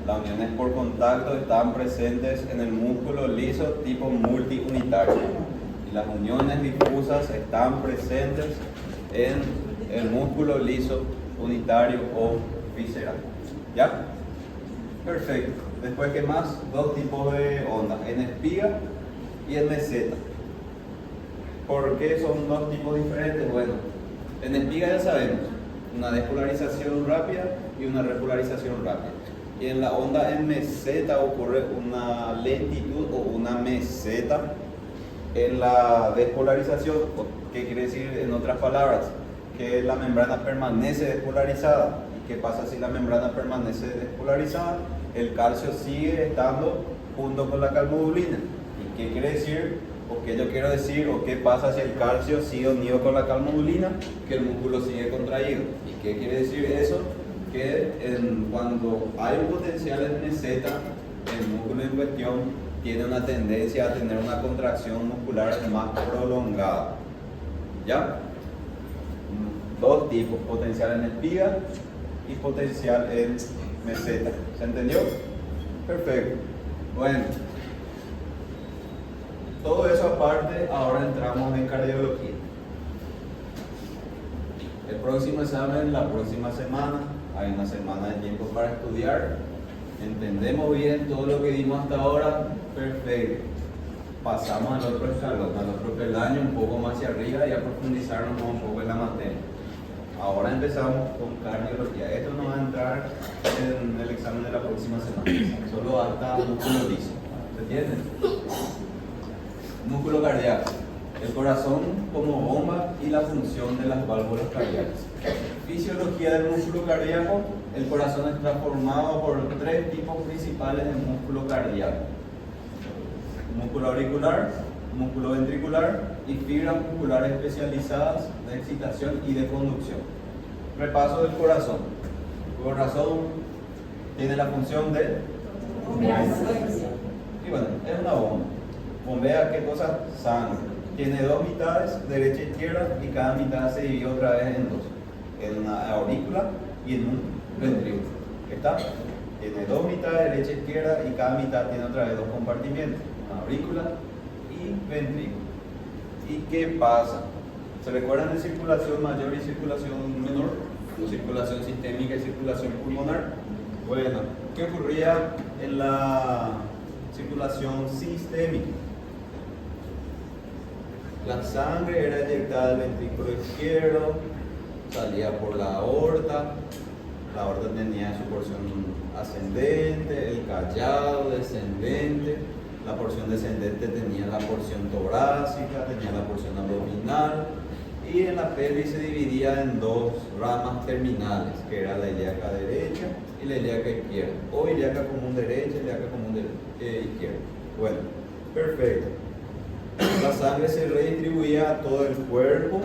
Las uniones por contacto están presentes en el músculo liso tipo multiunitario y las uniones difusas están presentes en el músculo liso unitario o visceral. ¿Ya? Perfecto. Después, ¿qué más? Dos tipos de ondas, en espiga y en meseta. ¿Por qué son dos tipos diferentes? Bueno, en espiga ya sabemos, una despolarización rápida y una repolarización rápida. Y en la onda en meseta ocurre una lentitud o una meseta en la despolarización. ¿Qué quiere decir en otras palabras? Que la membrana permanece despolarizada. ¿Y qué pasa si la membrana permanece despolarizada? El calcio sigue estando junto con la calmodulina. ¿Y qué quiere decir? ¿O qué yo quiero decir? ¿O qué pasa si el calcio sigue unido con la calmodulina? Que el músculo sigue contraído. ¿Y qué quiere decir eso? Que cuando hay un potencial en meseta, el músculo en cuestión tiene una tendencia a tener una contracción muscular más prolongada. ¿Ya? Dos tipos, potencial en espiga y potencial en meseta. ¿Se entendió? Perfecto. Bueno, todo eso aparte, ahora entramos en cardiología. El próximo examen, la próxima semana, hay una semana de tiempo para estudiar. Entendemos bien todo lo que dimos hasta ahora, perfecto. Pasamos al otro escalón, al otro peldaño, un poco más hacia arriba y a profundizarnos un poco en la materia. Ahora empezamos con cardiología. Esto no va a entrar en el examen de la próxima semana, solo hasta músculo liso. ¿Se entiende? Músculo cardíaco. El corazón como bomba y la función de las válvulas cardíacas. Fisiología del músculo cardíaco. El corazón está formado por tres tipos principales de músculo cardíaco: músculo auricular, músculo ventricular y fibras musculares especializadas de excitación y de conducción. Repaso del corazón. El corazón tiene la función de... Y bueno, es una bomba. Bombea, ¿qué cosa? Sangre. Tiene dos mitades, derecha e izquierda, y cada mitad se divide otra vez en dos. En una aurícula y en un ventrículo. ¿Está? Tiene dos mitades, derecha e izquierda, y cada mitad tiene otra vez dos compartimientos. Una aurícula y ventrículo. ¿Y qué pasa? ¿Se recuerdan de circulación mayor y circulación menor? O circulación sistémica y circulación pulmonar. Bueno, ¿qué ocurría en la circulación sistémica? La sangre era eyectada del ventrículo izquierdo, salía por la aorta tenía su porción ascendente, el callado descendente, la porción descendente tenía la porción torácica, tenía la porción abdominal, y en la pelvis se dividía en dos ramas terminales, que era la ilíaca derecha y la ilíaca izquierda, o ilíaca común derecha y ilíaca común izquierda. Bueno, perfecto. La sangre se redistribuía a todo el cuerpo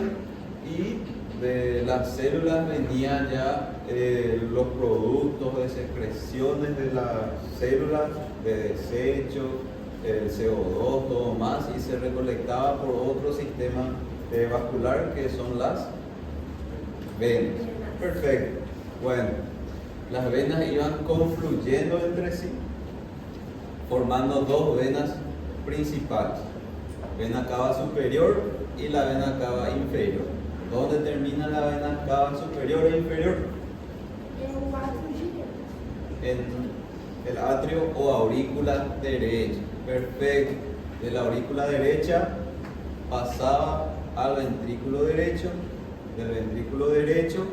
y de las células venían ya los productos de secreciones de las células, de desechos, el CO2, todo más, y se recolectaba por otro sistema vascular que son las venas. Perfecto. Bueno, las venas iban confluyendo entre sí, formando dos venas principales: vena cava superior y la vena cava inferior. ¿Dónde termina la vena cava superior e inferior? En el atrio o aurícula derecha. Perfecto. De la aurícula derecha pasaba al ventrículo derecho. Del ventrículo derecho,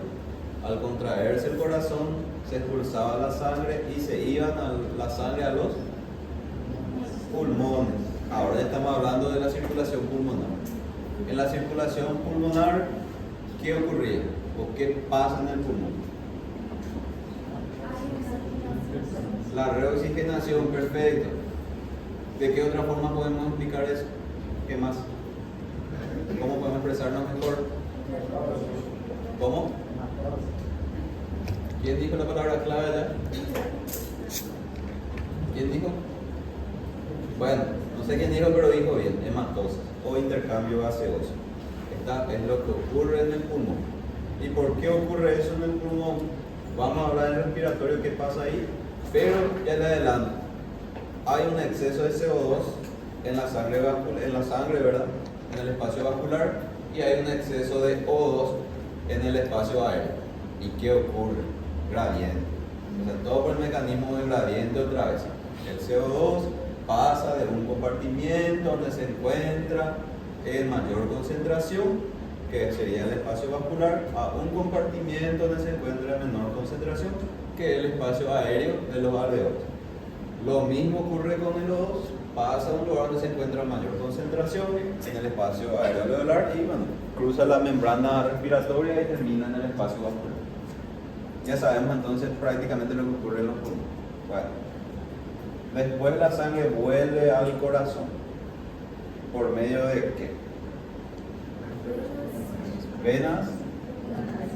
al contraerse el corazón, se expulsaba la sangre y se iban la sangre a los pulmones. Ahora ya estamos hablando de la circulación pulmonar. En la circulación pulmonar, ¿qué ocurría? ¿O qué pasa en el pulmón? La reoxigenación, perfecto. ¿De qué otra forma podemos explicar eso? ¿Qué más? ¿Cómo podemos expresarnos mejor? ¿Cómo? ¿Quién dijo la palabra clave allá? ¿Quién dijo? Bueno, no sé quién dijo, pero dijo bien, hematosis o intercambio gaseoso. Esta es lo que ocurre en el pulmón. ¿Y por qué ocurre eso en el pulmón? Vamos a hablar del respiratorio, ¿qué pasa ahí? Pero ya le adelanto, hay un exceso de CO2 en la sangre, ¿verdad? En el espacio vascular, y hay un exceso de O2 en el espacio aéreo. ¿Y qué ocurre? Gradiente. O sea, todo por el mecanismo del gradiente otra vez. El CO2 pasa de un compartimiento donde se encuentra en mayor concentración, que sería el espacio vascular, a un compartimiento donde se encuentra en menor concentración, que es el espacio aéreo de los alveolos. Lo mismo ocurre con el O2, pasa a un lugar donde se encuentra mayor concentración, en el espacio aéreo alveolar, y bueno, cruza la membrana respiratoria y termina en el espacio vascular. Ya sabemos entonces prácticamente lo que ocurre en los pulmones. Bueno, después la sangre vuelve al corazón. ¿Por medio de qué? Venas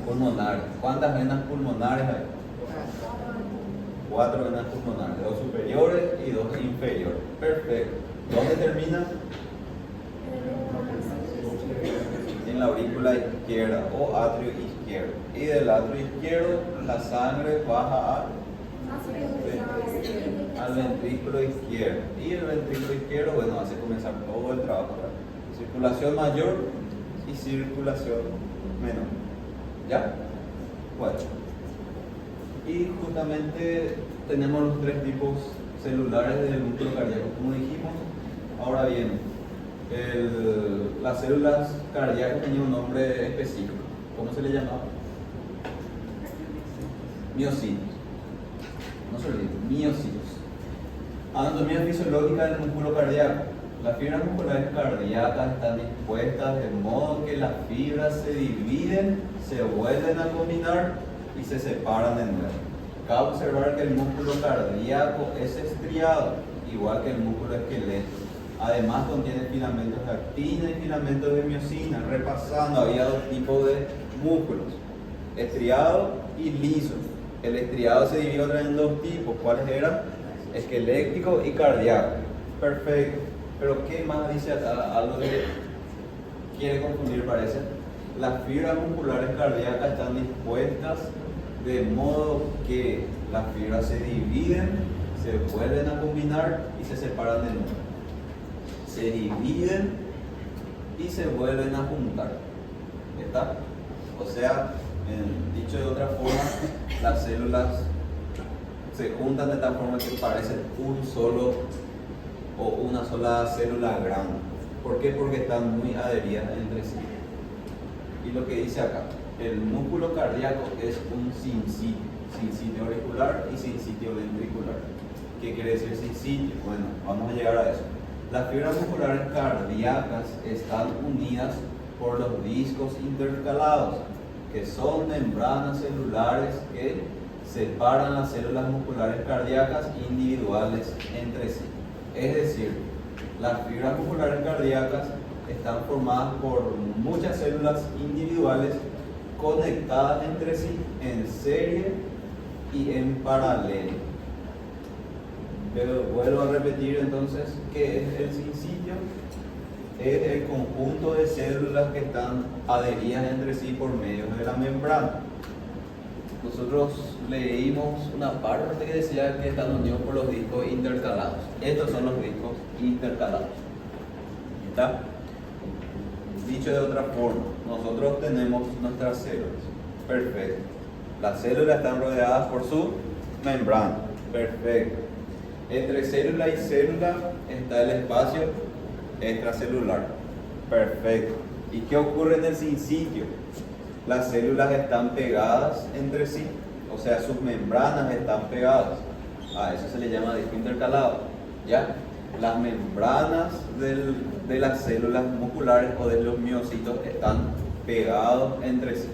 pulmonares. ¿Cuántas venas pulmonares hay? 4 venas pulmonares, 2 superiores y 2 inferiores. Perfecto. ¿Dónde termina? En la aurícula izquierda o atrio izquierdo. Y del atrio izquierdo la sangre baja al ventrículo izquierdo. Y el ventrículo izquierdo, bueno, hace comenzar todo el trabajo. Circulación mayor y circulación menor. ¿Ya? Bueno. Y justamente tenemos los 3 tipos celulares del músculo cardíaco, como dijimos. Ahora bien, las células cardíacas tenían un nombre específico. ¿Cómo se le llamaba? Miocitos. No se olviden, miocitos. Anatomía fisiológica del músculo cardíaco. Las fibras musculares cardíacas están dispuestas de modo que las fibras se dividen, se vuelven a combinar y se separan de nuevo. Cabe observar que el músculo cardíaco es estriado, igual que el músculo esquelético. Además contiene filamentos de actina y filamentos de miocina. Repasando, había 2 tipos de músculos, estriado y liso. El estriado se dividió en 2 tipos. ¿Cuáles eran? Esquelético y cardíaco. Perfecto. Pero ¿qué más dice acá? Algo que quiere confundir, parece. Las fibras musculares cardíacas están dispuestas de modo que las fibras se dividen, se vuelven a combinar y se separan de nuevo. Se dividen y se vuelven a juntar. ¿Está? O sea, dicho de otra forma, las células se juntan de tal forma que parecen un solo o una sola célula grande. ¿Por qué? Porque están muy adheridas entre sí. Y lo que dice acá, el músculo cardíaco es un sinsitio auricular y sinsitio ventricular. ¿Qué quiere decir sinsitio? Bueno, vamos a llegar a eso. Las fibras musculares cardíacas están unidas por los discos intercalados, que son membranas celulares que separan las células musculares cardíacas individuales entre sí. Es decir, las fibras musculares cardíacas están formadas por muchas células individuales conectadas entre sí en serie y en paralelo. Pero vuelvo a repetir entonces, ¿qué es el sinsitio? Es el conjunto de células que están adheridas entre sí por medio de la membrana. Nosotros leímos una parte que decía que están unidos por los discos intercalados. Estos son los discos intercalados. ¿Está? Dicho de otra forma, nosotros tenemos nuestras células. Perfecto. Las células están rodeadas por su membrana. Perfecto. Entre célula y célula está el espacio extracelular. Perfecto. ¿Y qué ocurre en el sinsitio? Las células están pegadas entre sí, o sea, sus membranas están pegadas. A eso se le llama disco intercalado. ¿Ya? Las membranas de las células musculares o de los miocitos están pegados entre sí.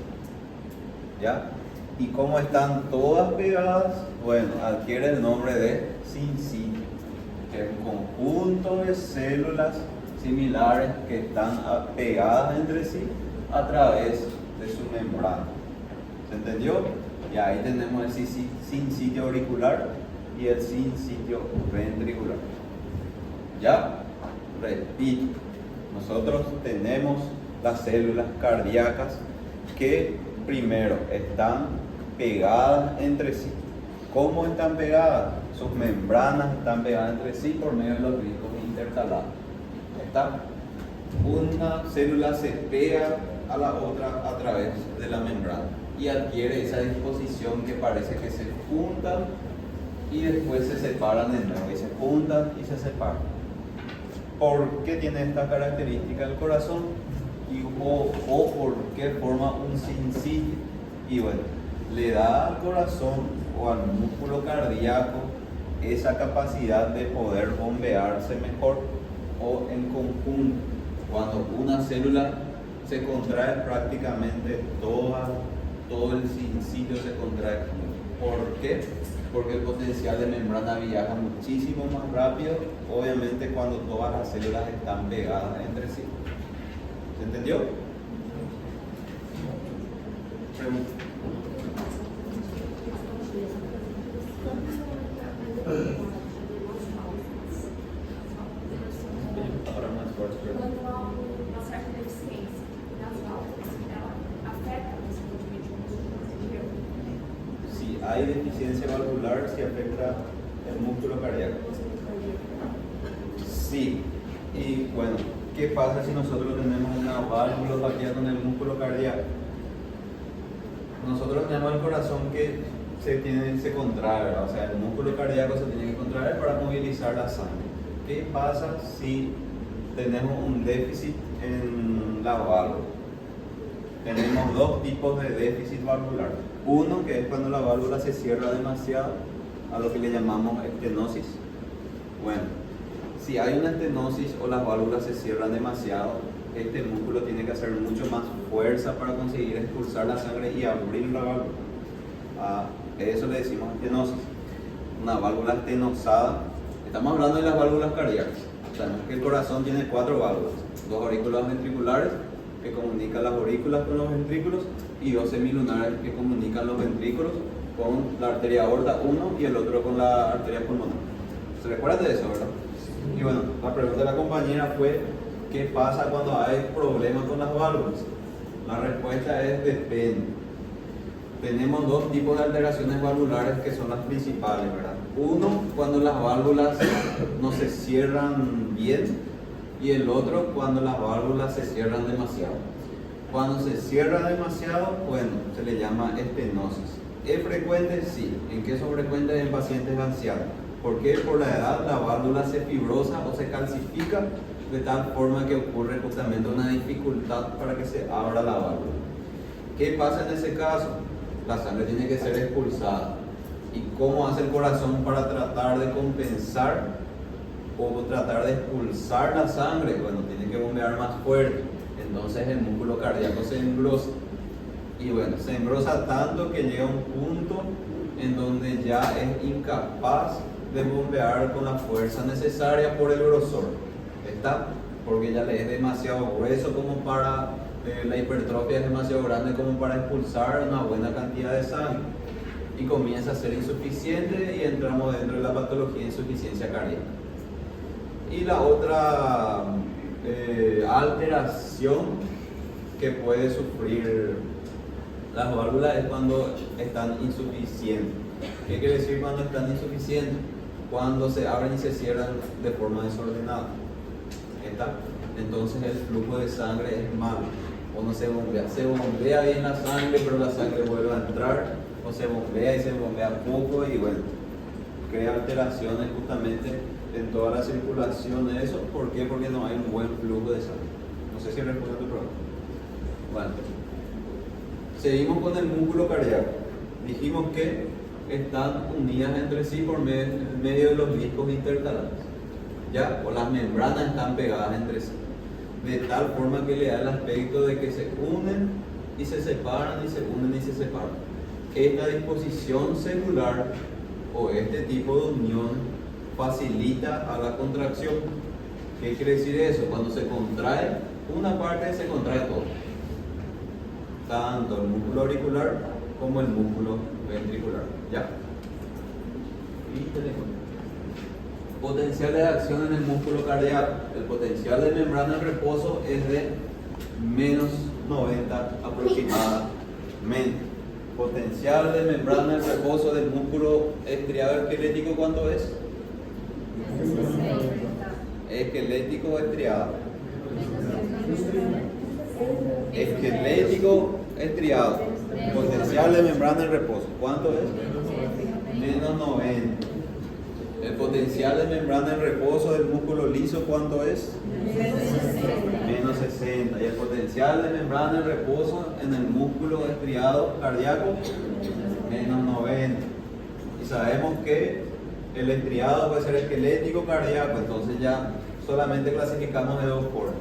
¿Ya? ¿Y cómo están todas pegadas? Bueno, adquiere el nombre de sinsitio, que es un conjunto de células similares que están pegadas entre sí a través de su membrana. ¿Se entendió? Y ahí tenemos el sinsitio auricular y el sinsitio ventricular. ¿Ya? Repito, nosotros tenemos las células cardíacas que primero están pegadas entre sí. ¿Cómo están pegadas? Sus membranas están pegadas entre sí por medio de los discos intercalados. ¿Está? Una célula se pega a la otra a través de la membrana y adquiere esa disposición que parece que se juntan y después se separan de nuevo, y se juntan y se separan. ¿Por qué tiene esta característica el corazón? O por qué forma un sincillo. Y bueno, le da al corazón o al músculo cardíaco esa capacidad de poder bombearse mejor o en conjunto. Cuando una célula se contrae, prácticamente todo el sincillo se contrae. ¿Por qué? Porque el potencial de membrana viaja muchísimo más rápido, obviamente cuando todas las células están pegadas entre sí. ¿Se entendió? Pregunta. Ahora más fuerte. Quando há uma certa deficiência nas válvulas, ela afeta o desenvolvimento do músculo. Si hay deficiencia valvular, si afecta el músculo cardíaco. Sí. Y bueno, ¿qué pasa si nosotros tenemos una valvulopatía con el músculo cardíaco? Nosotros tenemos el corazón que se contrae, ¿verdad? O sea, el músculo cardíaco se tiene que contraer para movilizar la sangre. ¿Qué pasa si tenemos un déficit en la válvula? Tenemos dos tipos de déficit valvular. Uno, que es cuando la válvula se cierra demasiado, a lo que le llamamos estenosis. Bueno, si hay una estenosis o las válvulas se cierran demasiado, este músculo tiene que hacer mucho más fuerza para conseguir expulsar la sangre y abrir la válvula. A eso le decimos estenosis. Una válvula estenosada, estamos hablando de las válvulas cardíacas. Sabemos que el corazón tiene 4 válvulas: 2 aurículas ventriculares que comunican las aurículas con los ventrículos y 2 semilunares que comunican los ventrículos con la arteria aorta, uno y el otro con la arteria pulmonar. ¿Se recuerdan de eso, verdad? Y bueno, la pregunta de la compañera fue: ¿qué pasa cuando hay problemas con las válvulas? La respuesta es depende. Tenemos dos tipos de alteraciones valvulares que son las principales, ¿verdad? Uno, cuando las válvulas no se cierran bien, y el otro, cuando las válvulas se cierran demasiado. Cuando se cierra demasiado, bueno, se le llama estenosis. ¿Es frecuente? Sí. ¿En qué son frecuentes? En pacientes ancianos. ¿Por qué? Por la edad la válvula se fibrosa o se calcifica de tal forma que ocurre justamente una dificultad para que se abra la válvula. ¿Qué pasa en ese caso? La sangre tiene que ser expulsada. ¿Y cómo hace el corazón para tratar de compensar o tratar de expulsar la sangre? Bueno, tiene que bombear más fuerte. Entonces el músculo cardíaco se engrosa. Y bueno, se engrosa tanto que llega a un punto en donde ya es incapaz de bombear con la fuerza necesaria por el grosor. ¿Está? Porque ya le es demasiado grueso como para, la hipertrofia es demasiado grande como para expulsar una buena cantidad de sangre. Y comienza a ser insuficiente y entramos dentro de la patología de insuficiencia cardíaca. Y la otra alteración que puede sufrir las válvulas es cuando están insuficientes. ¿Qué quiere decir cuando están insuficientes? Cuando se abren y se cierran de forma desordenada. ¿Está? Entonces el flujo de sangre es malo. O no se bombea. Se bombea bien la sangre, pero la sangre vuelve a entrar. O se bombea y se bombea poco y bueno, crea alteraciones justamente en toda la circulación de eso. ¿Por qué? Porque no hay un buen flujo de sangre. No sé si responde a tu pregunta. Bueno, seguimos con el músculo cardíaco. Dijimos que están unidas entre sí por medio de los discos intercalados. ¿Ya? O las membranas están pegadas entre sí. De tal forma que le da el aspecto de que se unen y se separan y se unen y se separan. Esta disposición celular o este tipo de unión facilita a la contracción. ¿Qué quiere decir eso? Cuando se contrae una parte, se contrae todo. Tanto el músculo auricular como el músculo ventricular. ¿Ya? Y tenemos potencial de acción en el músculo cardíaco. El potencial de membrana en reposo es de menos 90 aproximadamente. Potencial de membrana en reposo del músculo estriado esquelético, ¿cuánto es? Esquelético estriado. Esquelético estriado. Potencial de membrana en reposo, ¿cuánto es? Menos 90. El potencial de membrana en reposo del músculo liso, ¿cuánto es? Menos 60. Y el potencial de membrana en reposo en el músculo estriado cardíaco, menos 90. Y sabemos que el estriado puede ser esquelético cardíaco, entonces ya solamente clasificamos de dos formas.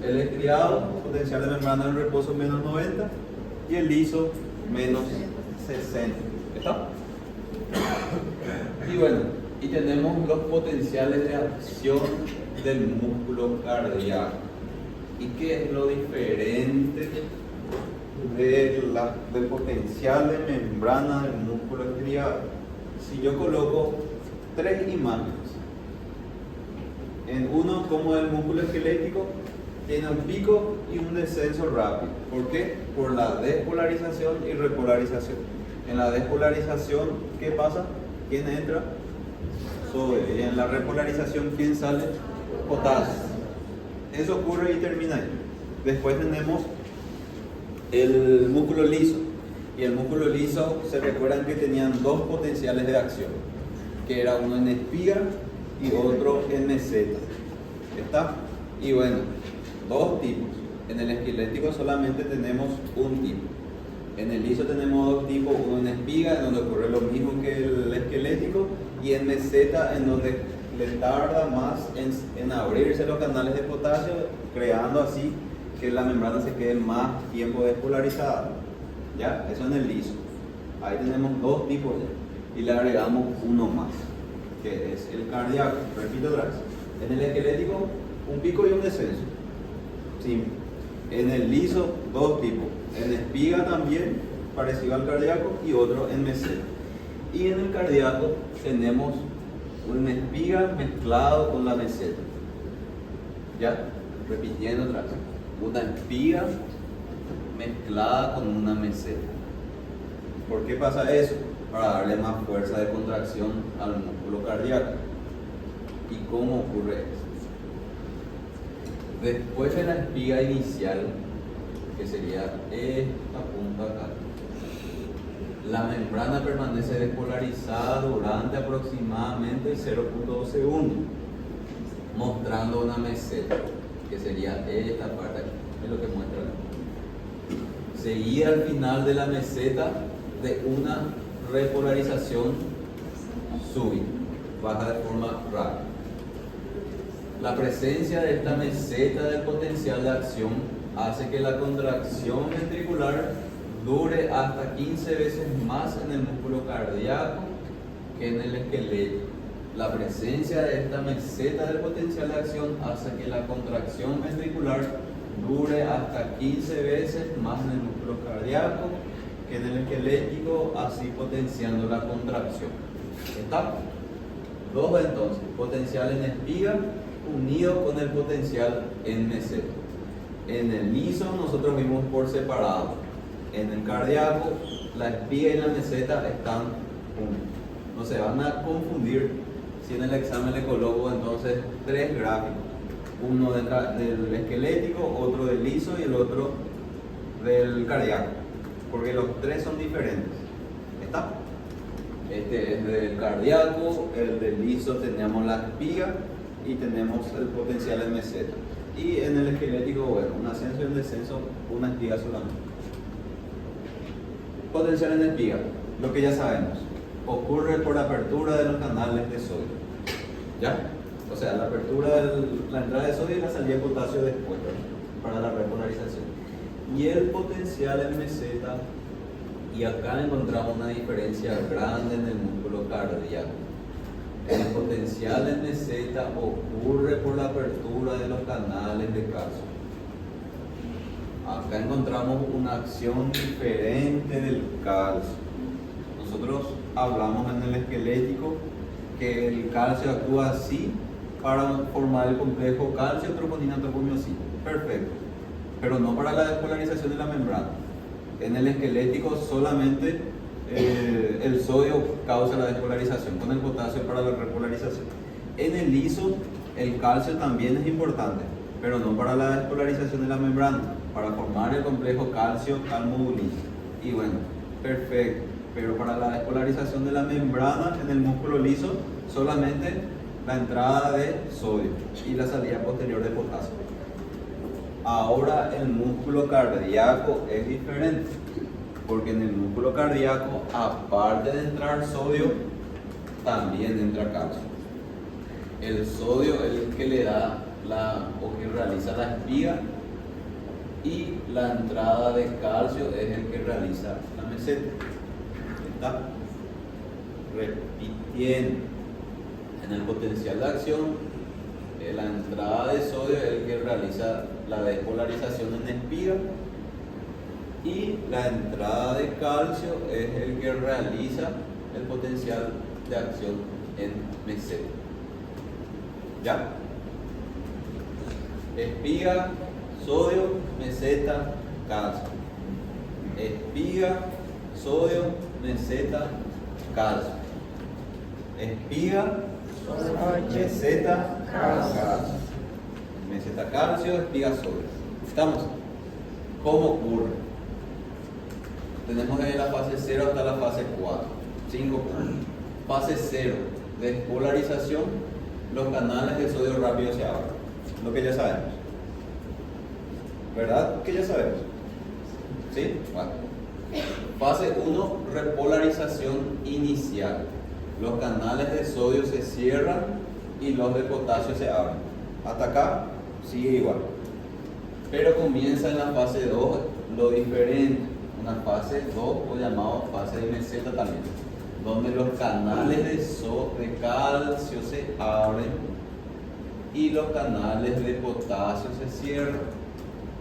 El estriado, potencial de membrana en reposo menos 90, y el liso menos 60. ¿Está? Y bueno, y tenemos los potenciales de acción del músculo cardíaco. ¿Y qué es lo diferente del potencial de membrana del músculo estriado? Si yo coloco tres imágenes, en uno como el músculo esquelético, tiene un pico y un descenso rápido. ¿Por qué? Por la despolarización y repolarización. En la despolarización, ¿qué pasa? ¿Quién entra? Sodio. Y en la repolarización, ¿quién sale? Potasio. Eso ocurre y termina ahí. Después tenemos el músculo liso. Y el músculo liso, se recuerdan que tenían dos potenciales de acción, que era uno en espiga y otro en meseta. ¿Está? Y bueno, dos tipos. En el esquelético solamente tenemos un tipo. En el liso tenemos dos tipos, uno en espiga, en donde ocurre lo mismo que el esquelético, y en meseta, en donde le tarda más en abrirse los canales de potasio, creando así que la membrana se quede más tiempo despolarizada. ¿Ya? Eso en el liso. Ahí tenemos dos tipos ya. Y le agregamos uno más, que es el cardíaco. Repito otra vez. En el esquelético, un pico y un descenso. Simple. En el liso, dos tipos. En espiga también, parecido al cardíaco, y otro en meseta. Y en el cardíaco tenemos una espiga mezclado con la meseta. ¿Ya? Repitiendo otra vez. Una espiga mezclada con una meseta. ¿Por qué pasa eso? Para darle más fuerza de contracción al músculo cardíaco. ¿Y cómo ocurre eso? Después de la espiga inicial, que sería esta punta acá, la membrana permanece despolarizada durante aproximadamente 0.2 segundos, mostrando una meseta, que sería esta parte aquí. Es lo que muestra acá. Seguida al final de la meseta de una repolarización súbita, baja de forma rápida. La presencia de esta meseta del potencial de acción hace que la contracción ventricular dure hasta 15 veces más en el músculo cardíaco que en el esqueleto. La presencia de esta meseta del potencial de acción hace que la contracción ventricular dure hasta 15 veces más en el músculo cardíaco que en el esquelético, así potenciando la contracción. ¿Está? Dos entonces, potencial en espiga unido con el potencial en meseta. En el liso nosotros vimos por separado. En el cardíaco, la espiga y la meseta están juntos. No se van a confundir si en el examen le coloco entonces tres gráficos. Uno del esquelético, otro del liso y el otro del cardíaco. Porque los tres son diferentes. ¿Está? Este es del cardíaco, el del liso teníamos la espiga y tenemos el potencial en meseta. Y en el esquelético, bueno, un ascenso y un descenso, una espiga solamente. Potencial en espiga, lo que ya sabemos, ocurre por apertura de los canales de sodio. ¿Ya? O sea, la apertura de la entrada de sodio y la salida de potasio después, para la repolarización. Y el potencial en meseta, y acá encontramos una diferencia grande en el músculo cardíaco. El potencial en meseta ocurre por la apertura de los canales de calcio. Acá encontramos una acción diferente del calcio. Nosotros hablamos en el esquelético que el calcio actúa así para formar el complejo calcio, troponina, topomiosina. Perfecto. Pero no para la despolarización de la membrana. En el esquelético solamente el sodio causa la despolarización, con el potasio para la repolarización. En el liso, el calcio también es importante, pero no para la despolarización de la membrana, para formar el complejo calcio-calmodulina. Y bueno, perfecto, pero para la despolarización de la membrana en el músculo liso, solamente la entrada de sodio y la salida posterior de potasio. Ahora el músculo cardíaco es diferente, porque en el músculo cardíaco, aparte de entrar sodio, también entra calcio. El sodio es el que le da o que realiza la espiga, y la entrada de calcio es el que realiza la meseta. ¿Está? Repitiendo. En el potencial de acción, la entrada de sodio es el que realiza la despolarización en espiga, y la entrada de calcio es el que realiza el potencial de acción en meseta. ¿Ya? Espiga, sodio, meseta, calcio. Espiga, sodio, meseta, calcio. Espiga, meseta, calcio. Meseta, calcio, espiga, sodio. ¿Estamos? ¿Cómo ocurre? Tenemos desde la fase 0 hasta la fase 4. 5 puntos. Fase 0, despolarización, los canales de sodio rápido se abren. Lo que ya sabemos. ¿Verdad? Que ya sabemos. ¿Sí? Vale. Fase 1, repolarización inicial. Los canales de sodio se cierran y los de potasio se abren. Hasta acá sigue igual. Pero comienza en la fase 2 lo diferente. Una fase 2 o llamado fase de meseta también, donde los canales de calcio se abren y los canales de potasio se cierran.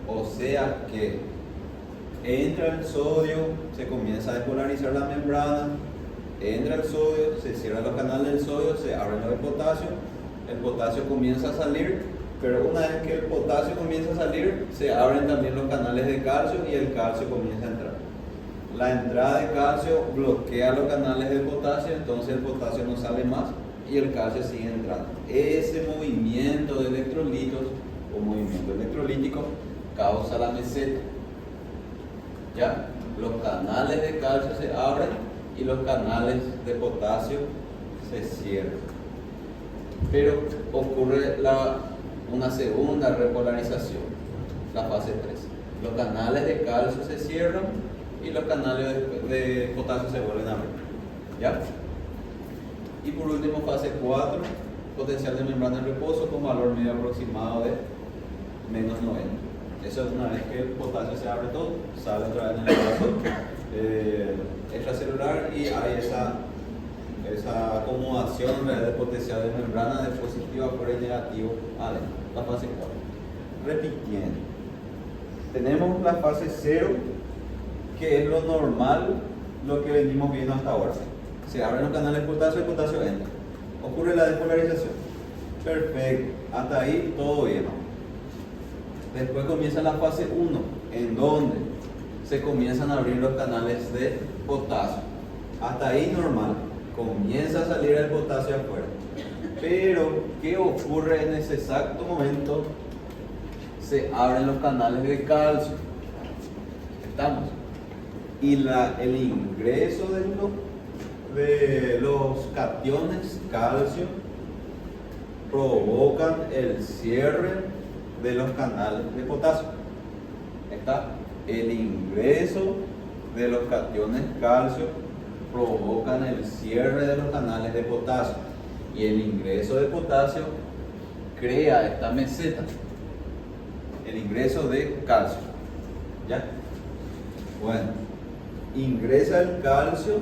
O sea que entra el sodio, se comienza a despolarizar la membrana, entra el sodio, se cierran los canales del sodio, se abren los del potasio comienza a salir, pero una vez que el potasio comienza a salir, se abren también los canales de calcio y el calcio comienza a entrar. La entrada de calcio bloquea los canales de potasio, entonces el potasio no sale más y el calcio sigue entrando. Ese movimiento de electrolitos o movimiento electrolítico causa la meseta. ¿Ya? Los canales de calcio se abren y los canales de potasio se cierran. Pero ocurre una segunda repolarización, la fase 3. Los canales de calcio se cierran y los canales de potasio se vuelven a abrir. ¿Ya? Y por último, fase 4, potencial de membrana en reposo con valor medio aproximado de menos 90. Eso es una vez que el potasio se abre todo, sale otra vez en el vaso extracelular y hay esa acomodación de potencial de membrana de positivo afuera y negativo adentro. La fase 4. Repitiendo. Tenemos la fase 0, que es lo normal, lo que venimos viendo hasta ahora. Se abren los canales de potasio y el potasio entra. Ocurre la despolarización. Perfecto. Hasta ahí todo bien. Después comienza la fase 1, en donde se comienzan a abrir los canales de potasio. Hasta ahí normal. Comienza a salir el potasio afuera. Pero, ¿qué ocurre en ese exacto momento? Se abren los canales de calcio. ¿Estamos? Y el ingreso de los cationes calcio provocan el cierre de los canales de potasio. ¿Está? El ingreso de los cationes calcio provocan el cierre de los canales de potasio, y el ingreso de potasio crea esta meseta, el ingreso de calcio. ¿Ya? Bueno, ingresa el calcio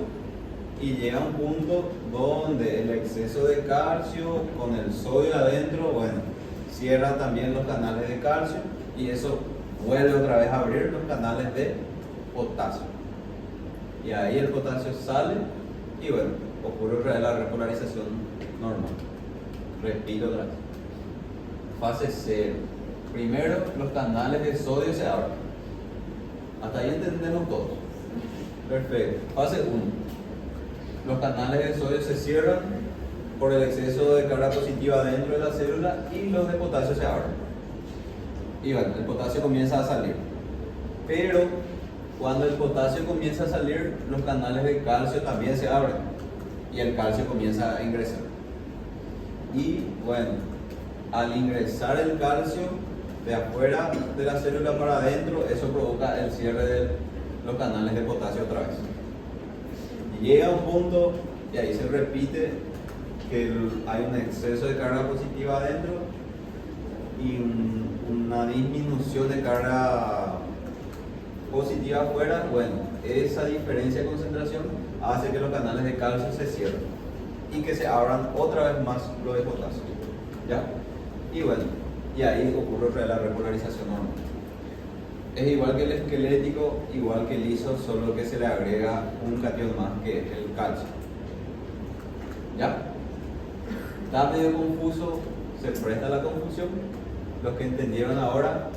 y llega a un punto donde el exceso de calcio con el sodio adentro, bueno, cierra también los canales de calcio y eso vuelve otra vez a abrir los canales de potasio. Y ahí el potasio sale y bueno, ocurre otra vez la repolarización normal. Repito otra vez. Fase 0. Primero los canales de sodio se abren. Hasta ahí entendemos todos. Perfecto. Fase 1. Los canales de sodio se cierran por el exceso de carga positiva dentro de la célula y los de potasio se abren. Y bueno, el potasio comienza a salir. Pero cuando el potasio comienza a salir, los canales de calcio también se abren y el calcio comienza a ingresar. Y bueno, al ingresar el calcio de afuera de la célula para adentro, eso provoca el cierre de los canales de potasio otra vez. Y llega un punto y ahí se repite que hay un exceso de carga positiva adentro y una disminución de carga positiva afuera. Bueno, esa diferencia de concentración hace que los canales de calcio se cierren y que se abran otra vez más los de potasio. ¿Ya? Y bueno, y ahí ocurre la repolarización normal. Es igual que el esquelético, igual que el liso, solo que se le agrega un catión más, que es el calcio. ¿Ya? Está medio confuso, se presta a la confusión. Los que entendieron ahora,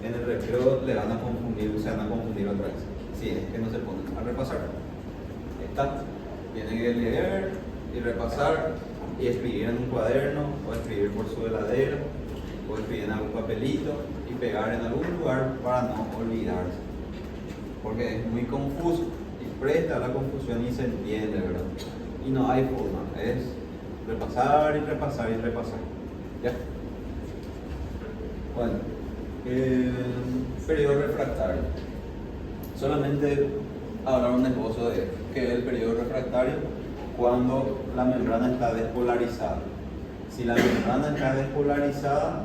en el recreo se van a confundir otra vez. Sí, es que no se ponen a repasar. Está. Tienen que leer y repasar y escribir en un cuaderno o escribir por su heladera o escribir en algún papelito y pegar en algún lugar para no olvidarse, porque es muy confuso y presta a la confusión y se entiende, ¿verdad? Y no hay forma, es repasar y repasar y repasar. ¿Ya? Bueno, periodo refractario. Solamente hablar un esbozo de qué es el periodo refractario cuando la membrana está despolarizada. Si la membrana está despolarizada,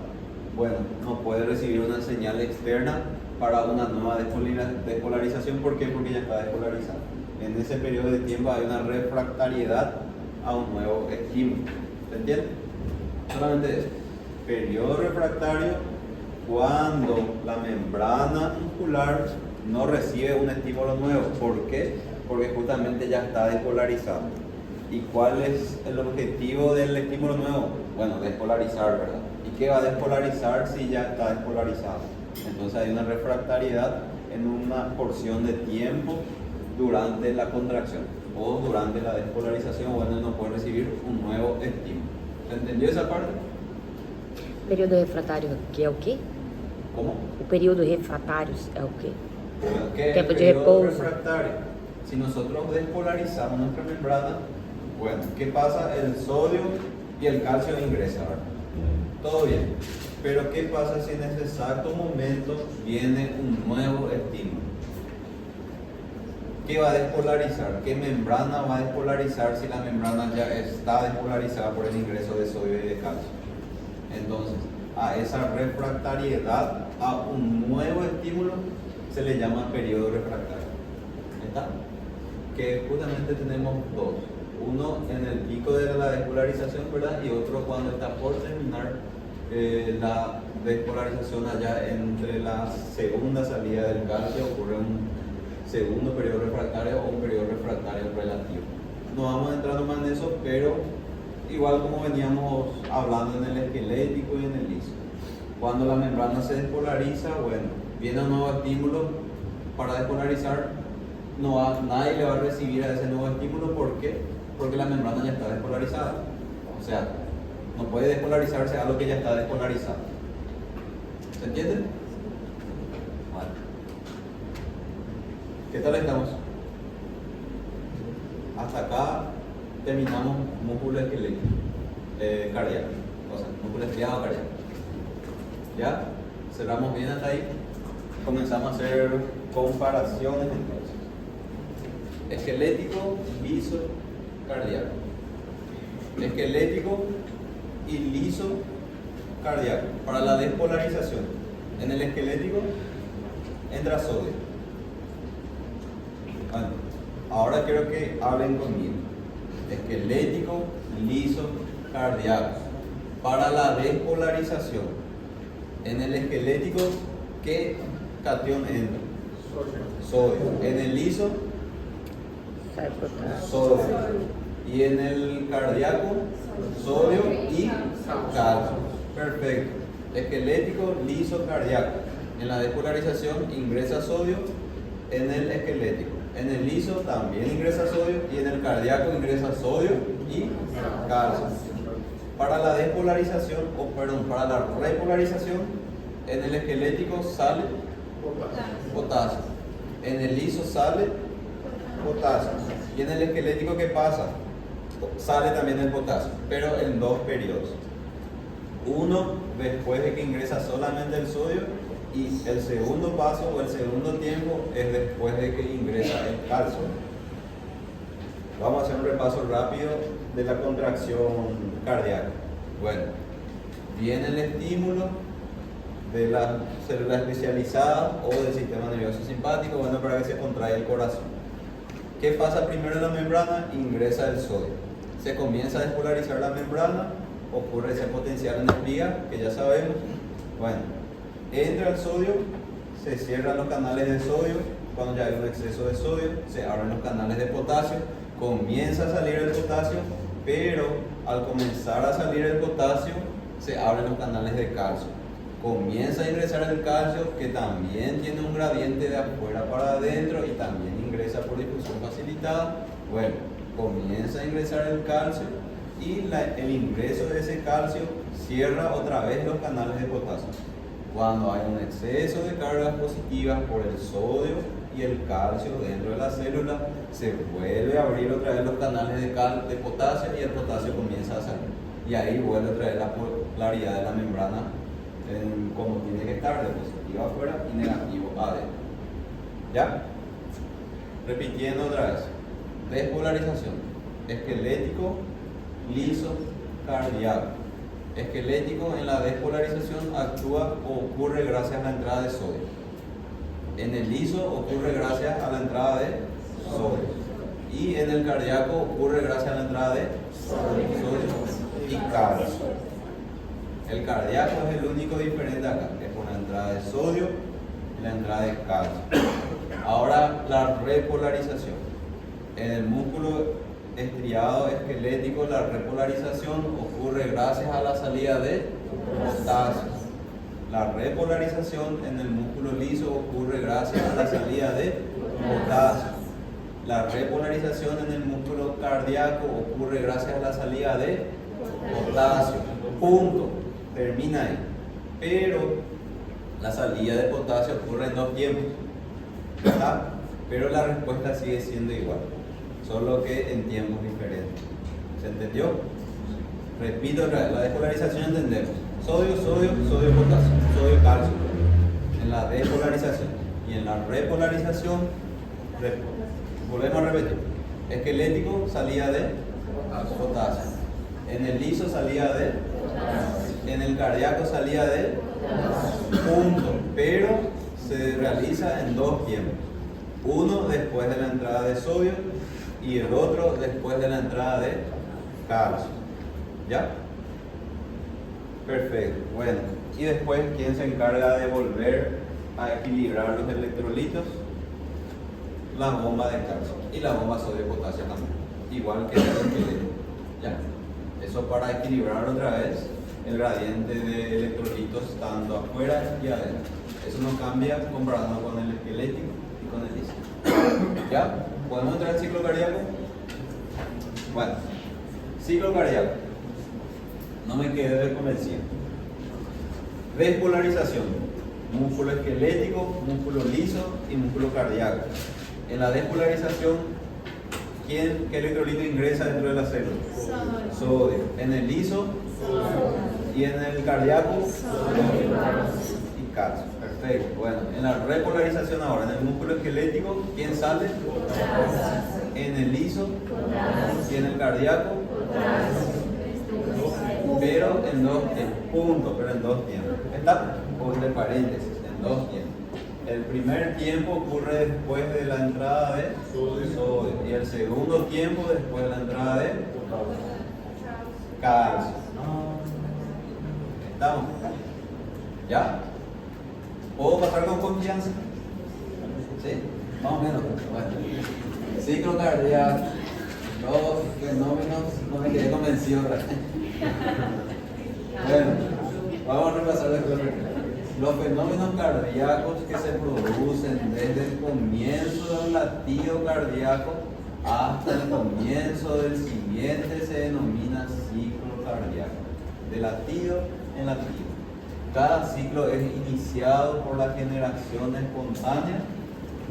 bueno, no puede recibir una señal externa para una nueva despolarización. ¿Por qué? Porque ya está despolarizada. En ese periodo de tiempo hay una refractariedad a un nuevo estímulo. ¿Se entiende? Solamente eso. Periodo refractario cuando la membrana muscular no recibe un estímulo nuevo. ¿Por qué? Porque justamente ya está despolarizado. ¿Y cuál es el objetivo del estímulo nuevo? Bueno, despolarizar, ¿verdad? ¿Y qué va a despolarizar si ya está despolarizado? Entonces hay una refractariedad en una porción de tiempo durante la contracción o durante la despolarización. Bueno, no puede recibir un nuevo estímulo. ¿Se entendió esa parte? Período refratário, que é o quê? ¿Cómo? O período refratário é o quê? ¿Qué es Tiempo el de periodo repouso. refractario? Si nosotros despolarizamos nuestra membrana, bueno, ¿qué pasa? El sodio y el calcio ingresan, ¿verdad? Todo bien. Pero ¿qué pasa si en ese exacto momento viene un nuevo estímulo? ¿Qué va a despolarizar? ¿Qué membrana va a despolarizar si la membrana ya está despolarizada por el ingreso de sodio y de calcio? Entonces, a esa refractariedad, a un nuevo estímulo, se le llama periodo refractario. ¿Está? Que justamente tenemos dos. Uno en el pico de la despolarización, ¿verdad? Y otro cuando está por terminar la despolarización allá entre la segunda salida del calcio, ocurre un segundo periodo refractario o un periodo refractario relativo. No vamos a entrar más en eso, pero igual como veníamos hablando en el esquelético y en el liso. Cuando la membrana se despolariza, bueno, viene un nuevo estímulo para despolarizar, nadie le va a recibir a ese nuevo estímulo. ¿Por qué? Porque la membrana ya está despolarizada. O sea, no puede despolarizarse a lo que ya está despolarizado. ¿Se entiende? Vale. ¿Qué tal estamos? Hasta acá terminamos músculo esquelético, cardíaco, o sea, músculo estriado cardíaco. ¿Ya? Cerramos bien hasta ahí. Comenzamos a hacer comparaciones entonces. Esquelético, liso, cardíaco. Esquelético y liso, cardíaco. Para la despolarización, en el esquelético entra sodio. Bueno, ahora quiero que hablen conmigo. Esquelético, liso, cardíaco. Para la despolarización, en el esquelético, ¿qué catión entra? Sodio. En el liso, Sai potássio. sodio. Y en el cardíaco, sodio y calcio. Perfecto. Esquelético, liso, cardíaco. En la despolarización ingresa sodio en el esquelético. En el liso también ingresa sodio y en el cardíaco ingresa sodio y calcio. Para la despolarización, para la repolarización, en el esquelético sale potasio. En el liso sale potasio. Y en el esquelético, ¿qué pasa? Sale también el potasio, pero en dos periodos. Uno después de que ingresa solamente el sodio, y el segundo paso o el segundo tiempo es después de que ingresa el calcio. Vamos a hacer un repaso rápido de la contracción cardíaca. Bueno, viene el estímulo de la célula especializada o del sistema nervioso simpático, bueno, para que se contraiga el corazón. ¿Qué pasa primero en la membrana? Ingresa el sodio. Se comienza a despolarizar la membrana, ocurre ese potencial en espiga, que ya sabemos. Bueno, entra el sodio, se cierran los canales de sodio. Cuando ya hay un exceso de sodio, se abren los canales de potasio, comienza a salir el potasio, pero al comenzar a salir el potasio, se abren los canales de calcio. Comienza a ingresar el calcio, que también tiene un gradiente de afuera para adentro y también ingresa por difusión facilitada. Bueno, comienza a ingresar el calcio y el ingreso de ese calcio cierra otra vez los canales de potasio. Cuando hay un exceso de cargas positivas por el sodio y el calcio dentro de la célula, se vuelve a abrir otra vez los canales de potasio y el potasio comienza a salir. Y ahí vuelve otra vez la polaridad de la membrana como tiene que estar, de positivo afuera y negativo adentro. ¿Ya? Repitiendo otra vez. Despolarización. Esquelético, liso, cardíaco. Esquelético, en la despolarización actúa o ocurre gracias a la entrada de sodio. En el liso ocurre gracias a la entrada de sodio. Y en el cardíaco ocurre gracias a la entrada de sodio y calcio. El cardíaco es el único diferente acá, que es por la entrada de sodio y la entrada de calcio. Ahora la repolarización. En el músculo estriado esquelético, la repolarización ocurre gracias a la salida de potasio. La repolarización en el músculo liso ocurre gracias a la salida de potasio. La repolarización en el músculo cardíaco ocurre gracias a la salida de potasio. Punto. Termina ahí. Pero la salida de potasio ocurre en dos tiempos, ¿verdad? Pero la respuesta sigue siendo igual, solo que en tiempos diferentes. ¿Se entendió? Repito otra vez, la despolarización entendemos sodio, sodio, sodio, potasio, sodio, calcio. En la despolarización y en la repolarización, volvemos a repetir. Esquelético, salida de potasio. En el liso, salida de potasio. En el cardíaco, salida de punto, pero se realiza en dos tiempos. Uno después de la entrada de sodio y el otro después de la entrada de calcio. ¿Ya? Perfecto. Bueno, y después, ¿quién se encarga de volver a equilibrar los electrolitos? La bomba de calcio y la bomba sodio-potasio también, igual que el esqueleto. ¿Ya? Eso para equilibrar otra vez el gradiente de electrolitos tanto afuera y adentro. Eso no cambia comparado con el esquelético y con el liso. ¿Ya? ¿Podemos entrar al ciclo cardíaco? Bueno, ciclo cardíaco. No me quedé convencido. Despolarización. Músculo esquelético, músculo liso y músculo cardíaco. En la despolarización, ¿qué electrolito ingresa dentro de la célula? Sodio. En el liso, y en el cardíaco, y calcio. Perfecto. Bueno, en la repolarización ahora, en el músculo esquelético, ¿quién sale? En el liso y en el cardíaco, pero en dos tiempos. Punto, pero en dos tiempos. ¿Está? O entre paréntesis, en dos tiempos. El primer tiempo ocurre después de la entrada de sodio y el segundo tiempo después de la entrada de calcio. ¿Estamos? ¿Ya? ¿Puedo pasar con confianza? ¿Sí? Más o menos. Bueno. Ciclo cardíaco. Los fenómenos no me quedé convencido. Bueno, vamos a repasar después. Los fenómenos cardíacos que se producen desde el comienzo del latido cardíaco hasta el comienzo del siguiente se denomina ciclo cardíaco, de latido en latido. Cada ciclo es iniciado por la generación espontánea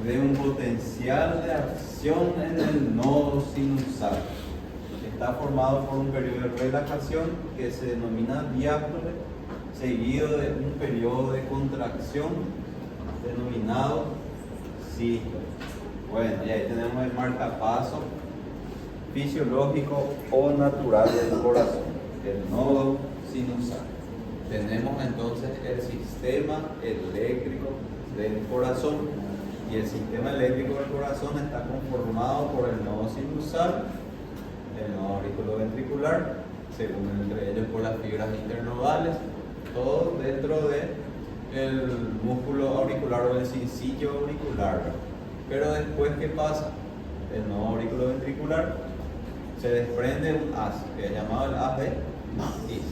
de un potencial de acción en el nodo sinusal. Está formado por un periodo de relajación que se denomina diástole, seguido de un periodo de contracción denominado sístole. Bueno, y ahí tenemos el marcapaso fisiológico o natural del corazón, el nodo sinusal. Tenemos entonces el sistema eléctrico del corazón, y el sistema eléctrico del corazón está conformado por el nodo sinusal, el nodo auriculoventricular, se unen entre ellos por las fibras internodales, todo dentro del músculo auricular o el cincillo auricular. Pero después, ¿qué pasa? El nodo auriculoventricular se desprende un haz, que es llamado el haz de Is.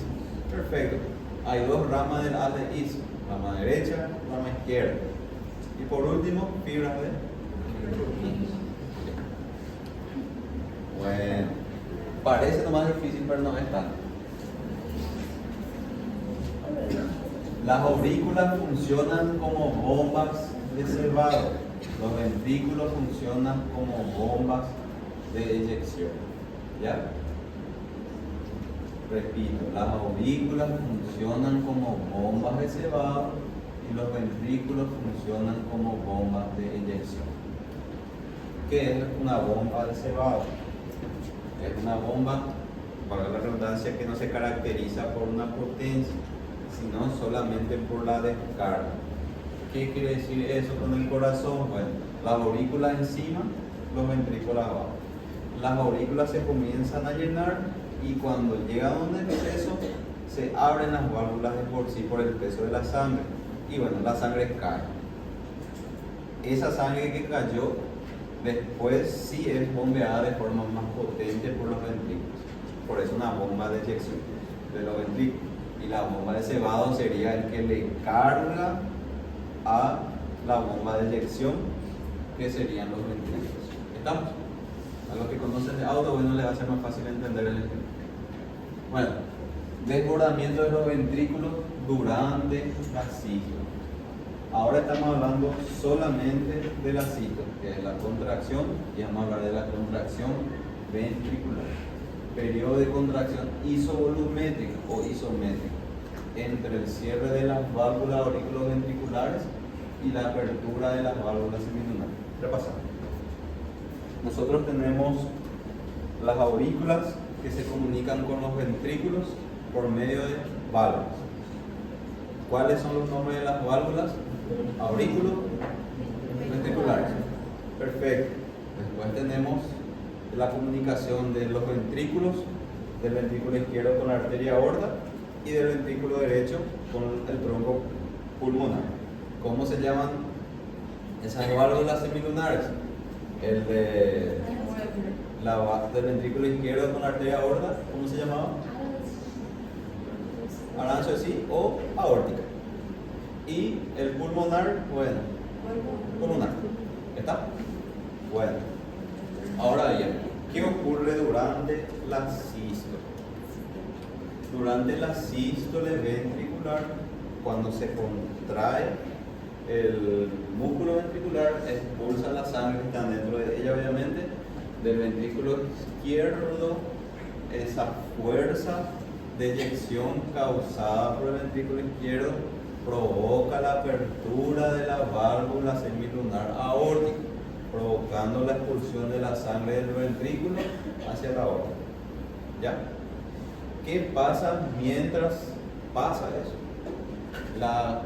Perfecto. Hay dos ramas del haz de Is, rama derecha, rama izquierda. Y por último, fibras de Is. Bueno, parece lo más difícil, pero no es tanto. Las aurículas funcionan como bombas de cebado. Los ventrículos funcionan como bombas de eyección. ¿Ya? Repito, las aurículas funcionan como bombas de cebado y los ventrículos funcionan como bombas de eyección. ¿Qué es una bomba de cebado? Es una bomba, para la redundancia, que no se caracteriza por una potencia, sino solamente por la descarga. ¿Qué quiere decir eso con el corazón? Bueno, las aurículas encima, los ventrículos abajo. Las aurículas se comienzan a llenar y cuando llega a un exceso se abren las válvulas de por sí por el peso de la sangre. Y bueno, la sangre cae. Esa sangre que cayó después sí es bombeada de forma más potente por los ventrículos. Por eso una bomba de eyección de los ventrículos. Y la bomba de cebado sería el que le carga a la bomba de eyección, que serían los ventrículos. ¿Estamos? A los que conocen de auto, bueno, les va a ser más fácil entender el ejemplo. Bueno, desbordamiento de los ventrículos durante la sístole. Ahora estamos hablando solamente de la sístole, que es la contracción, y vamos a hablar de la contracción ventricular. Periodo de contracción isovolumétrica o isométrica entre el cierre de las válvulas auriculoventriculares y la apertura de las válvulas semilunares. Repasamos. Nosotros tenemos las aurículas que se comunican con los ventrículos por medio de válvulas. ¿Cuáles son los nombres de las válvulas? Auriculoventriculares. Perfecto. Después tenemos la comunicación de los ventrículos, del ventrículo izquierdo con la arteria aorta y del ventrículo derecho con el tronco pulmonar. ¿Cómo se llaman esas válvulas semilunares? El de del ventrículo izquierdo con la arteria aorta, ¿cómo se llamaba? Arancio sí o aórtica. Y el pulmonar, bueno, pulmonar. ¿Está? Bueno. Ahora bien, ¿qué ocurre durante la sístole? Durante la sístole ventricular, cuando se contrae el músculo ventricular, expulsa la sangre que está dentro de ella, obviamente, del ventrículo izquierdo. Esa fuerza de eyección causada por el ventrículo izquierdo provoca la apertura de la válvula semilunar aórtica, provocando la expulsión de la sangre del ventrículo hacia la aorta. ¿Ya? ¿Qué pasa mientras pasa eso?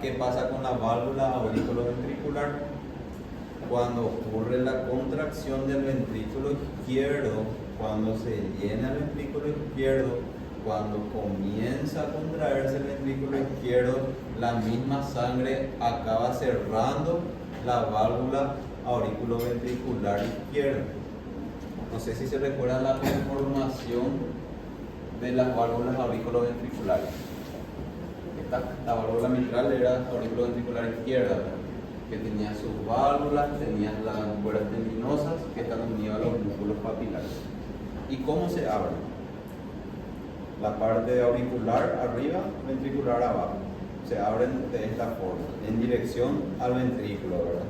¿Qué pasa con la válvula auriculoventricular? Cuando ocurre la contracción del ventrículo izquierdo, cuando se llena el ventrículo izquierdo, cuando comienza a contraerse el ventrículo izquierdo, la misma sangre acaba cerrando la válvula auriculoventricular izquierda. No sé si se recuerda la conformación de las válvulas auriculoventriculares. La válvula mitral era aurículo ventricular izquierda, que tenía sus válvulas, tenía las cuerdas tendinosas que están unidas a los músculos papilares. ¿Y cómo se abre? La parte auricular arriba, ventricular abajo. Se abren de esta forma, en dirección al ventrículo, ¿verdad?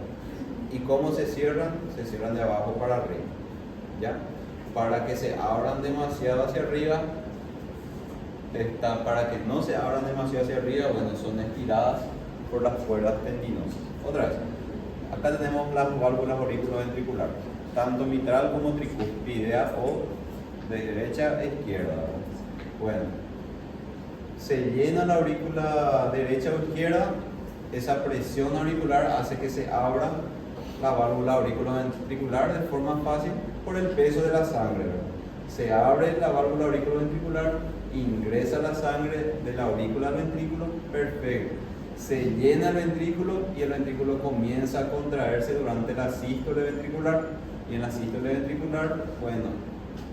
¿Y cómo se cierran? Se cierran de abajo para arriba, ¿ya? Para que se abran demasiado hacia arriba, para que no se abran demasiado hacia arriba, bueno, son estiradas por las cuerdas tendinosas. Otra vez, acá tenemos las válvulas auriculoventriculares, tanto mitral como tricúspidea o de derecha a izquierda, ¿verdad? Bueno, se llena la aurícula derecha o izquierda, esa presión auricular hace que se abra la válvula auriculoventricular de forma fácil por el peso de la sangre, ¿verdad? Se abre la válvula auriculoventricular, ingresa la sangre de la aurícula al ventrículo, perfecto. Se llena el ventrículo y el ventrículo comienza a contraerse durante la sístole ventricular. Y en la sístole ventricular, bueno,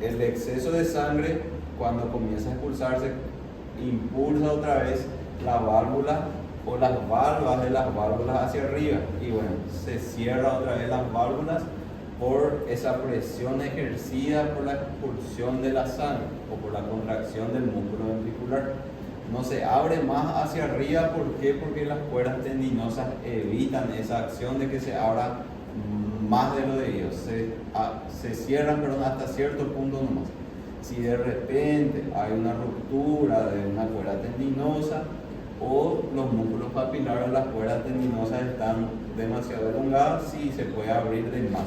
el exceso de sangre, cuando comienza a expulsarse, impulsa otra vez la válvula o las valvas de las válvulas hacia arriba. Y bueno, se cierra otra vez las válvulas por esa presión ejercida por la expulsión de la sangre o por la contracción del músculo ventricular. No se abre más hacia arriba, ¿por qué? Porque las cuerdas tendinosas evitan esa acción de que se abra más de lo debido. Se cierran, perdón, hasta cierto punto nomás. Si de repente hay una ruptura de una cuerda tendinosa o los músculos papilares o las cuerdas tendinosas están demasiado elongadas, sí se puede abrir de más.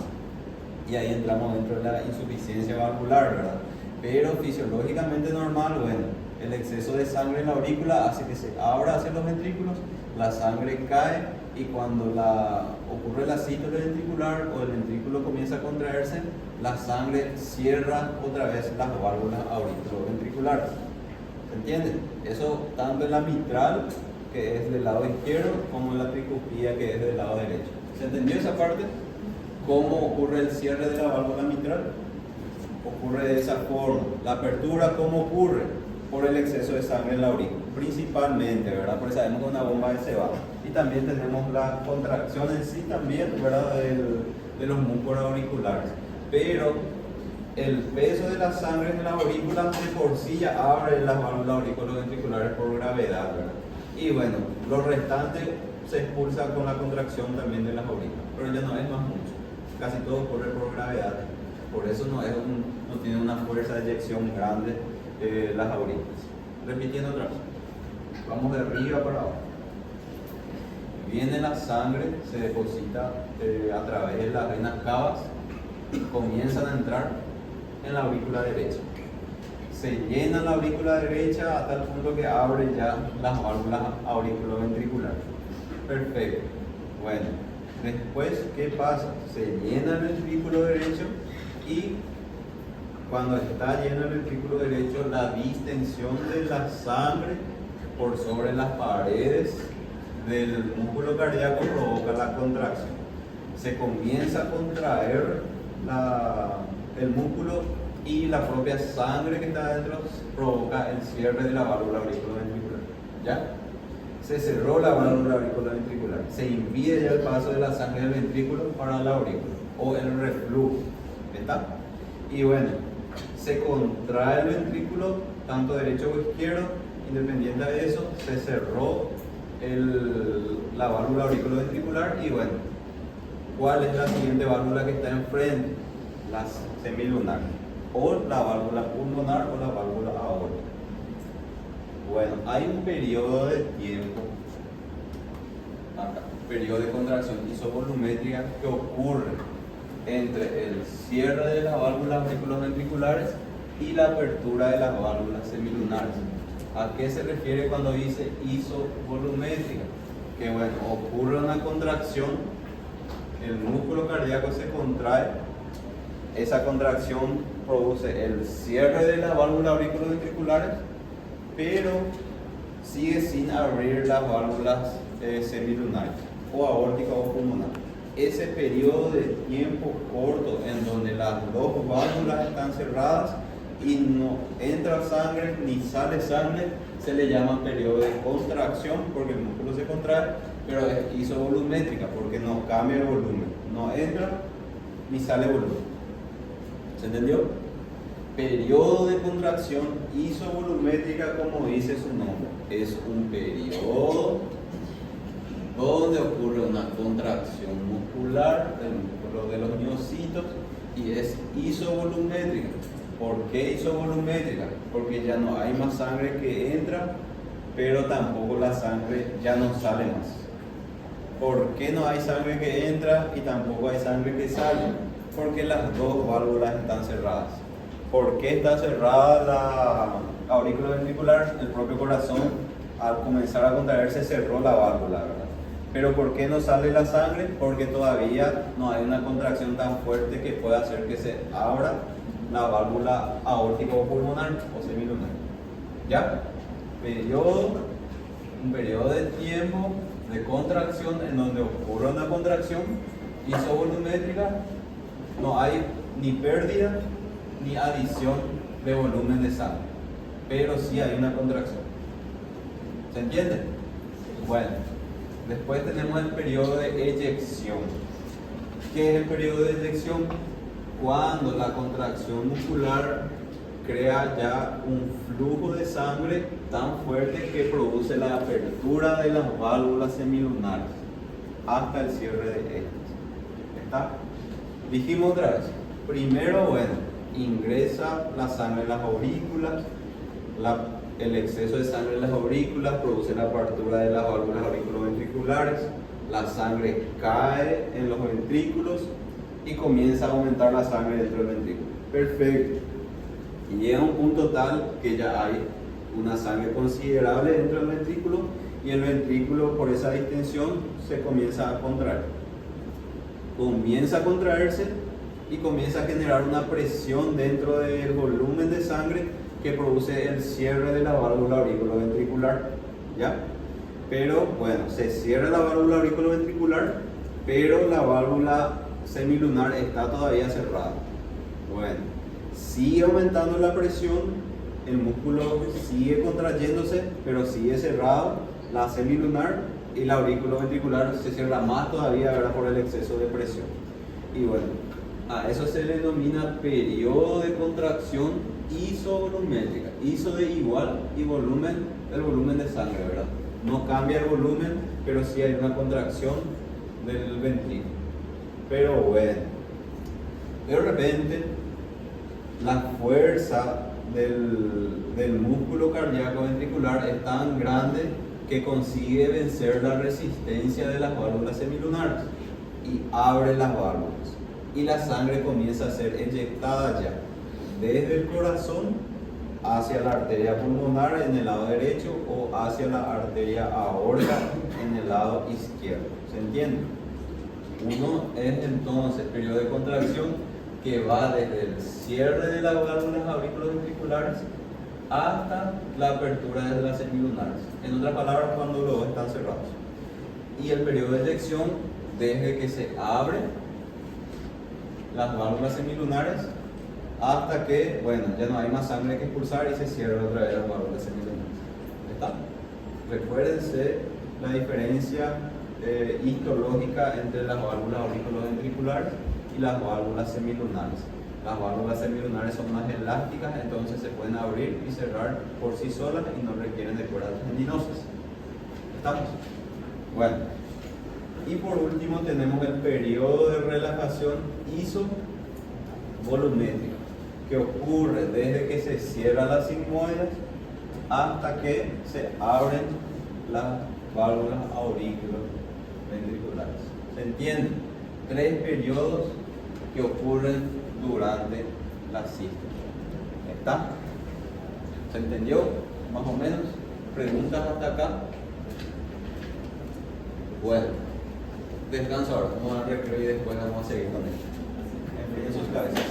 Y ahí entramos dentro de la insuficiencia valvular, ¿verdad? Pero fisiológicamente normal, bueno, el exceso de sangre en la aurícula hace que se abra hacia los ventrículos, la sangre cae y cuando ocurre la sístole ventricular o el ventrículo comienza a contraerse, la sangre cierra otra vez las válvulas auriculoventriculares. ¿Se entiende? Eso tanto en la mitral, que es del lado izquierdo, como en la tricúspide, que es del lado derecho. ¿Se entendió esa parte? ¿Cómo ocurre el cierre de la válvula mitral? Ocurre de esa forma. La apertura, ¿cómo ocurre? Por el exceso de sangre en la aurícula, principalmente, ¿verdad? Porque sabemos que una bomba se va. Y también tenemos la contracción en sí también, ¿verdad? De los músculos auriculares. Pero el peso de la sangre en la aurícula de por sí ya abre las válvulas auriculoventriculares por gravedad, ¿verdad? Y bueno, lo restante se expulsa con la contracción también de las aurículas, pero ya no es más mucho. Casi todo ocurre por gravedad. Por eso no tiene una fuerza de eyección grande las aurículas. Repitiendo otra vez. Vamos de arriba para abajo. Viene la sangre, se deposita a través de las venas cavas, comienzan a entrar en la aurícula derecha. Se llena la aurícula derecha hasta el punto que abre ya las válvulas auriculoventriculares. Perfecto. Bueno, después, ¿qué pasa? Se llena el ventrículo derecho y cuando está lleno el ventrículo derecho, la distensión de la sangre por sobre las paredes del músculo cardíaco provoca la contracción. Se comienza a contraer el músculo y la propia sangre que está adentro provoca el cierre de la válvula auriculoventricular. ¿Ya? Se cerró la válvula auriculoventricular. Se impide ya el paso de la sangre del ventrículo para la aurícula o el reflujo. ¿Está? Y bueno, se contrae el ventrículo, tanto derecho o izquierdo, independiente de eso, se cerró la válvula auriculoventricular y bueno, ¿cuál es la siguiente válvula que está enfrente? La semilunar, o la válvula pulmonar o la válvula aórtica. Bueno, hay un periodo de tiempo, acá, periodo de contracción isovolumétrica que ocurre entre el cierre de las válvulas auriculoventriculares y la apertura de las válvulas semilunares. ¿A qué se refiere cuando dice isovolumétrica? Que bueno, ocurre una contracción, el músculo cardíaco se contrae, esa contracción produce el cierre de las válvulas auriculoventriculares, pero sigue sin abrir las válvulas semilunares o aórtica o pulmonar. Ese periodo de tiempo corto en donde las dos válvulas están cerradas y no entra sangre ni sale sangre, se le llama periodo de contracción porque el músculo se contrae, pero es isovolumétrica porque no cambia el volumen, no entra ni sale volumen. ¿Se entendió? Periodo de contracción isovolumétrica, como dice su nombre, es un periodo donde ocurre una contracción muscular del músculo de los miocitos y es isovolumétrica. ¿Por qué isovolumétrica? Porque ya no hay más sangre que entra, pero tampoco la sangre ya no sale más. ¿Por qué no hay sangre que entra y tampoco hay sangre que sale? Porque las dos válvulas están cerradas. ¿Por qué está cerrada la aurícula ventricular? El propio corazón, al comenzar a contraerse, cerró la válvula, ¿verdad? Pero ¿por qué no sale la sangre? Porque todavía no hay una contracción tan fuerte que pueda hacer que se abra la válvula aórtica o pulmonar o semilunar. ¿Ya? Un periodo de tiempo de contracción en donde ocurre una contracción isovolumétrica, no hay ni pérdida ni adición de volumen de sangre, pero sí hay una contracción. ¿Se entiende? Bueno, después tenemos el periodo de eyección. ¿Qué es el periodo de eyección? Cuando la contracción muscular crea ya un flujo de sangre tan fuerte que produce la apertura de las válvulas semilunares hasta el cierre de estas. ¿Está? Dijimos otra vez. Primero, bueno, ingresa la sangre en las aurículas, el exceso de sangre en las aurículas produce la apertura de las válvulas auriculoventriculares, la sangre cae en los ventrículos y comienza a aumentar la sangre dentro del ventrículo. Perfecto. Y llega a un punto tal que ya hay una sangre considerable dentro del ventrículo y el ventrículo, por esa distensión, se comienza a contraer. Comienza a contraerse y comienza a generar una presión dentro del volumen de sangre que produce el cierre de la válvula auriculoventricular. ¿Ya? Pero bueno, se cierra la válvula auriculoventricular, pero la válvula semilunar está todavía cerrada. Bueno, sigue aumentando la presión, el músculo sigue contrayéndose, pero sigue cerrado la semilunar y la auriculoventricular se cierra más todavía, ¿verdad? Por el exceso de presión. Y bueno, a eso se le denomina periodo de contracción isovolumétrica. Iso de igual y volumen, el volumen de sangre, ¿verdad? No cambia el volumen, pero sí hay una contracción del ventrículo. Pero bueno, de repente la fuerza del músculo cardíaco ventricular es tan grande que consigue vencer la resistencia de las válvulas semilunares y abre las válvulas y la sangre comienza a ser eyectada ya desde el corazón hacia la arteria pulmonar en el lado derecho o hacia la arteria aórtica en el lado izquierdo. ¿Se entiende? Uno es entonces periodo de contracción que va desde el cierre de las válvulas auriculoventriculares hasta la apertura de las semilunares. En otras palabras, cuando los dos están cerrados. Y el periodo de eyección desde que se abre las válvulas semilunares hasta que, bueno, ya no hay más sangre que expulsar y se cierra otra vez las válvulas semilunares. ¿Está? Recuérdense la diferencia histológica entre las válvulas auriculoventriculares y las válvulas semilunares. Las válvulas semilunares son más elásticas, entonces se pueden abrir y cerrar por sí solas y no requieren de cuerdas tendinosas. ¿Estamos? Bueno, y por último tenemos el periodo de relajación isovolumétrica, que ocurre desde que se cierran las sigmoides hasta que se abren las válvulas auriculoventriculares. ¿Se entiende? 3 periodos que ocurren durante la sístole. ¿Está? ¿Se entendió? Más o menos. ¿Preguntas hasta acá? Bueno, descanso ahora. Vamos a recrear y después vamos a seguir con esto. En sus cabezas.